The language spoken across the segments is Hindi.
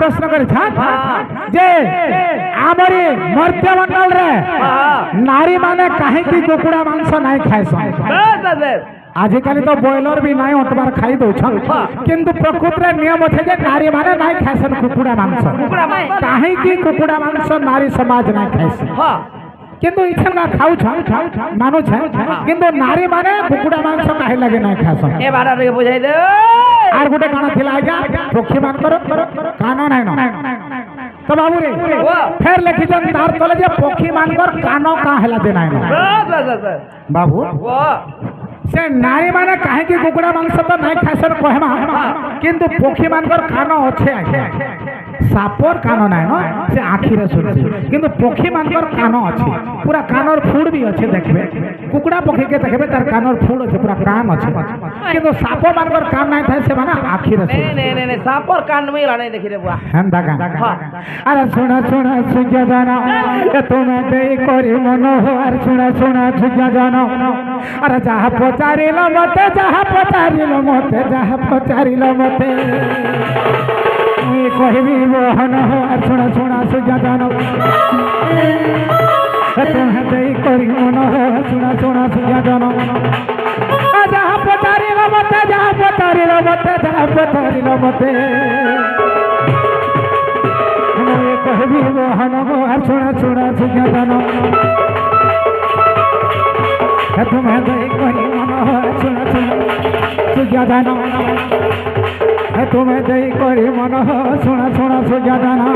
प्रश्न कर जे आमरी मर्त्यमंडल रे नारी माने काहे की कुकुड़ा मांस नहीं खाए आजिकल तो बॉयलर भी नहीं अटबार खाई दौछन किंतु प्रकृति नियम अच्छे जे नारी माने नहीं खाएसन कुकुड़ा मांस काहे की कुकुड़ा मांस नारी समाज नहीं खाएसन किंतु इछन ना खाऊ छ मानु छ किंतु नारी माने कुकुड़ा मांस काहे लगे नहीं खाएसन ए बारा रे बुझाई दे आर गोटे काना थिला आज्ञा पक्षी मान कान नहीं न तो बाबू रे फिर लिखिछन तार तले जे पक्षी मान कान का हेला दे नहीं बाबू से नारी माने काहे की कुकुड़ा मांस तो नहीं खाएसन कहमा किंतु पक्षी मान कान अच्छे सापर कान नाय न से आखी रे सुनछि किंतु पक्षी मान कान अछि पूरा कानर फूड भी अछि देखबे कुकुड़ा पक्षी के देखबे तार कानर फूड अछि पूरा कान अछि किंतु साप मान कान नाय थाय से माने आखी रे नहीं सापर कान में नहीं देखि रे बुआ हेंदा का अरे सुना सुजा जाना ए तुमे दे करी मन हो अरे सुना सुजा जाना अरे जहा पचारिलो मते जहा पचारिलो मते कहबी मोहन हो सुना सुजा जानो तुम्हें दे करी मन हो सुना सुजा जानो जहाँ पचारिलो मते कहबी मोहन हो सुना सुजा जानो तुम्हें दे करी मन हो सुना सुजा जानो तुम्हें दे करी मन हो सुना सुजा जाना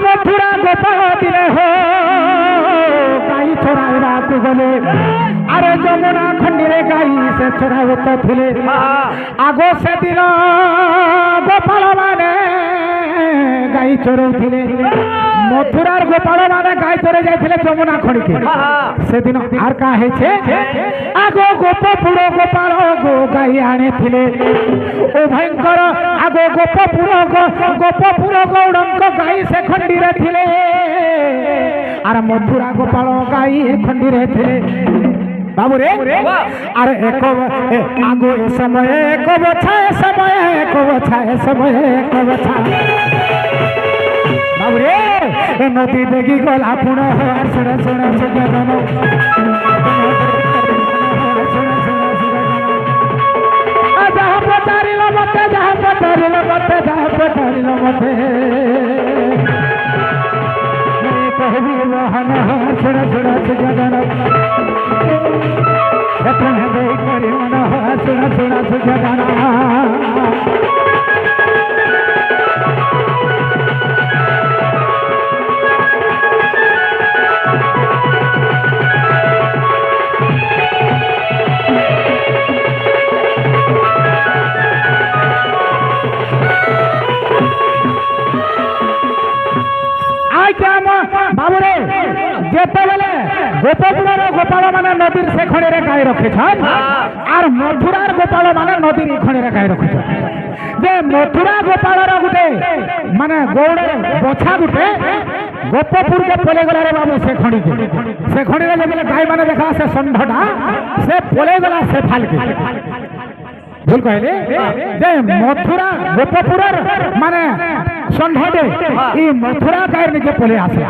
मथुरा गोपाल दिले हो गाई छोड़ा गले अरे जमुना खंडी रे गाई से छोड़ा थिले आगो से दिन गोपाल माने गाई चोरौथिले मथुरार गोपाल माने गाई चोरे जाइथिले जमुना खंडी के से दिन आर का है छे आगो गोपपुर गोपाल गो गाई आने थिले ओ भयंकर आगो गोपपुर गौड़ंक गाई से खंडी रे थिले आर मथुरा गोपाल गाई खंडी रे थिले बाबू रे अरे आगो समय एक बछा बाबू रे नदी देखी गला पुण सुना जहाँ पचारिलो मते कहबी मोहन सुना सुजा जानो तुम्हें दे करी मन सुना सुजा जानो बाबू रे जेते बेले गोपपुर गोपाल माने नदीर से खड़े रे गाय रखे छन आर मथुरार गोपाल माने नदीर खड़े रे गाय रखे छन जे मथुरा गोपाल रो गुटे माने गौड़े बछा गुटे गोपपुर के पले गला रे बाबू से खड़ी रे बेले गाय माने देखा से संढटा से पले गला से फाल के भूल कहले जे मथुरा गोपपुर माने संढटे ई मथुरा गाय निके पले आसला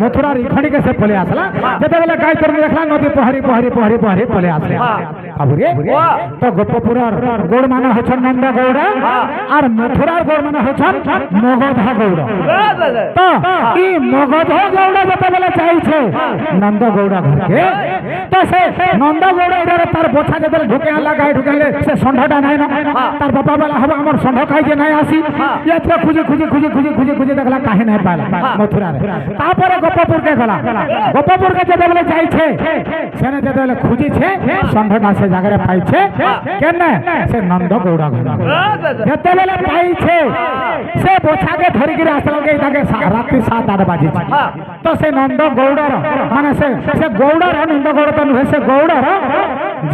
मथुरा री खड़ी के से पले आसला जते बेले गाय करने देखला नदी पहरी पले आसला अब रे तो गोपपुर गोड़ माने हछन नंद गौड़ और मथुरा गोड़ माने हछन मगध गौड़ तो ई मगध गौड़ जते बेले चाहि छे नंद गौड़ घर के तो से नंद गौड़ इधर तार बोछा जते ढुके आला गाय ढुकेले से संढटा नाही न तार बापा वाला हबा हमर संढ खाइ जे नाही आसी ये तो खुजी খুঁজি খুঁজি খুঁজি খুঁজি দেখলা কাহি নাই পাইলা মথুরারে তারপরে গোপপুরকে গলা গোপপুরকে যেতবেলে যাইছে সেনে যেতবেলে খুঁজিছে ষণ্ঢটা সে জায়গায় পাইছে কেন সে নন্দ গৌড় যেতবেলে পাইছে সে বোঝাকে ধরিকি আসলকে তাকে রাত্রি 7-8 বাজিছে তো সে নন্দ গৌড়র মানে সে গৌড়র নন্দ গৌড় তো নুহে সে গৌড়র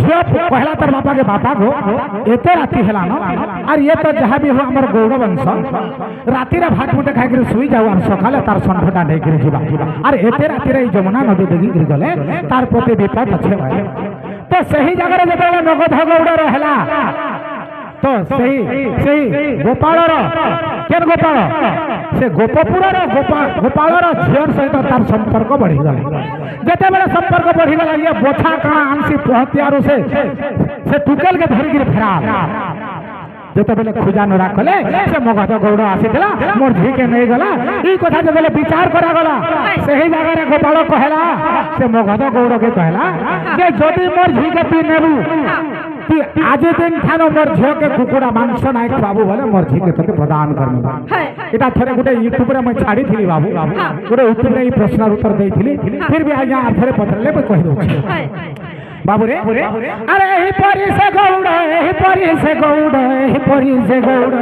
ঝিও কহলা তার বাপাকে বাপা গো এতে রাতি হেলানো আর ইয়ে তো যাহা বি হো আমার গৌড় বংশ রাতিরে ভাত মুঠে খাইকি শুই যাও আর সকালে তার ষণ্ঢটা নেইকি ଯିବା আর এতে রাতিরে এই যমুনা নদী দেখিকি গলে তার প্রতি বিপদ আছে ভাই তো সেই জায়গায় যেতবেলে নগধ গৌড়র হেলা তো সেই গোপালর কেন গোপাল সে গোপপুরর গোপালর ঝিওর সহিত তার সম্পর্ক বঢ়িগলা যেতবেলে সম্পর্ক বঢ়িগলা ইয়ে বোছা কাଣା আনছি পহতিয়ারু সে টুকেলকে ধরিকি ফেরাল যেতবেলে খুঁজা নোরা কলে সে মগধ গৌড় আসিଥିଲା মোর ঝিকে নেই গলা এই কথা যেতবেলে বিচার করা গলা সেই জায়গায় গোপাল কহেলা সে মগধ গৌড়কে কহেলা যে যদি মোর ঝিকে তুই নেবু তুই আজ দিন ঠানো মোর ঝিওকে কুকুড়া মাংস নাই খাবু বলে মোর ঝিকে তোকে প্রদান করবো এটা থরে গোটে यूट्यूब मैं छाड़ी थी बाबू गोटे यूट्यूब এই প্রশ্নের উত্তর দেইছিলি फिर भी आज्ञा আর থরে পত্রলে মই কहि দউছি बाबू रे अरे एही परी से गौड़ एही परी से गौड़ एही परी से गौड़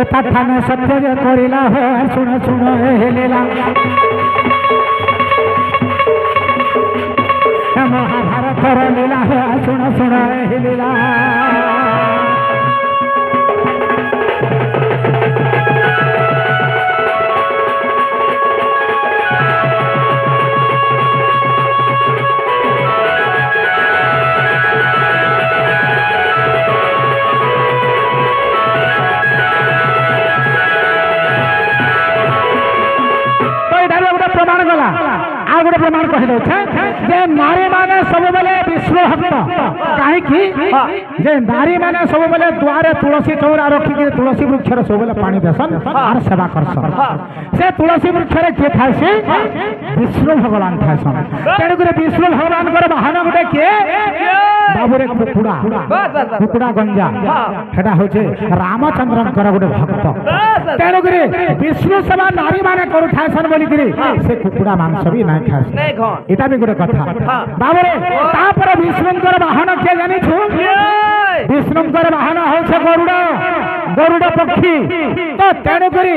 ए कथा में सत्य जे करिला हो सुन सुन ए लीला ए महाभारत रे लीला हो सुन सुन ए लीला गोटे प्रमाण कहि दउछे जे नारी माने सब बेले विष्णु भक्त काहे की जे नारी माने सब बेले द्वारे तुलसी चौरा रखी के तुलसी वृक्ष रे सब बेले पानी देसन और सेवा करसन से तुलसी वृक्ष रे के थाइसे विष्णु भगवान थाइसन तेणु करे विष्णु भगवान कर वाहन गोटे के बाबू रे कुकुड़ा गंजा हेडा होचे रामचंद्रन गोटे भक्त तेणु करे विष्णु सेवा नारी माने करू थाइसन बोली करे से कुकुड़ा मांस भी नहीं এটা भी गोटे कथा बाबू रे तापर विष्णुंकर वाहन के जानी छु विष्णुंकर वाहन होছে गरुड़ गरुड़ पक्षी तो तेणु करी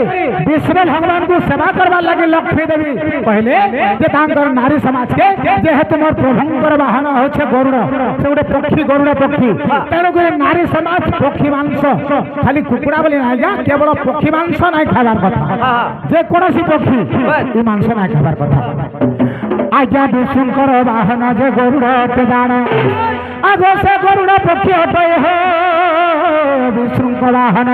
विष्णु भगवान को सेवा करवा लगे लक्ष्मी देवी पहले जे तांकर नारी समाज के जेहेतु मोर प्रभुंकर वाहन होছে गरुड़ से गोटे पक्षी गरुड़ पक्षी तेणु करी नारी समाज पक्षी मांस खाली कुकुड़ा बोली ना जा केवल पक्षी मांस नहीं खाबार कथा जे कोनोसी पक्षी ई मांस नहीं खाबार कथा आज्ञा विष्णुंकर वाहन जे गरुड़ के जान आगो से गरुड़ पक्षी हटे हो विष्णुंकर वाहन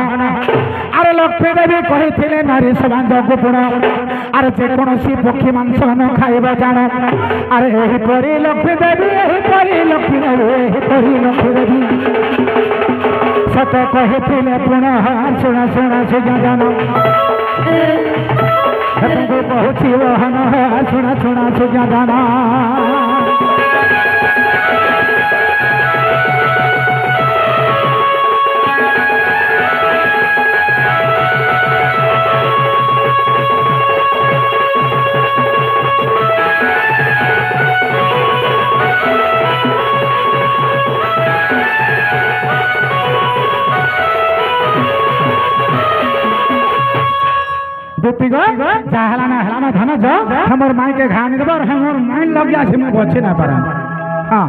अरे लक्ष्मी देवी कही नारी समान गोपुण अरे जेकोसी पक्षी मांस न खाइब जान अरे यही परी लक्ष्मी देवी यही परी लक्ष्मी देवी यही परी लक्ष्मी देवी सत कही पुनः शुण शुण सुजा जान पहुँची वहन शुण शुण सुजा जाना गोपी जहला ना धन जो हमर माई के घानी देब हमर माई लग जा से मैं बचे ना पारा हां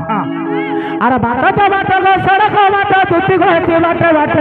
अरे बात तो बात गो सड़क बात गोपी गो बात बात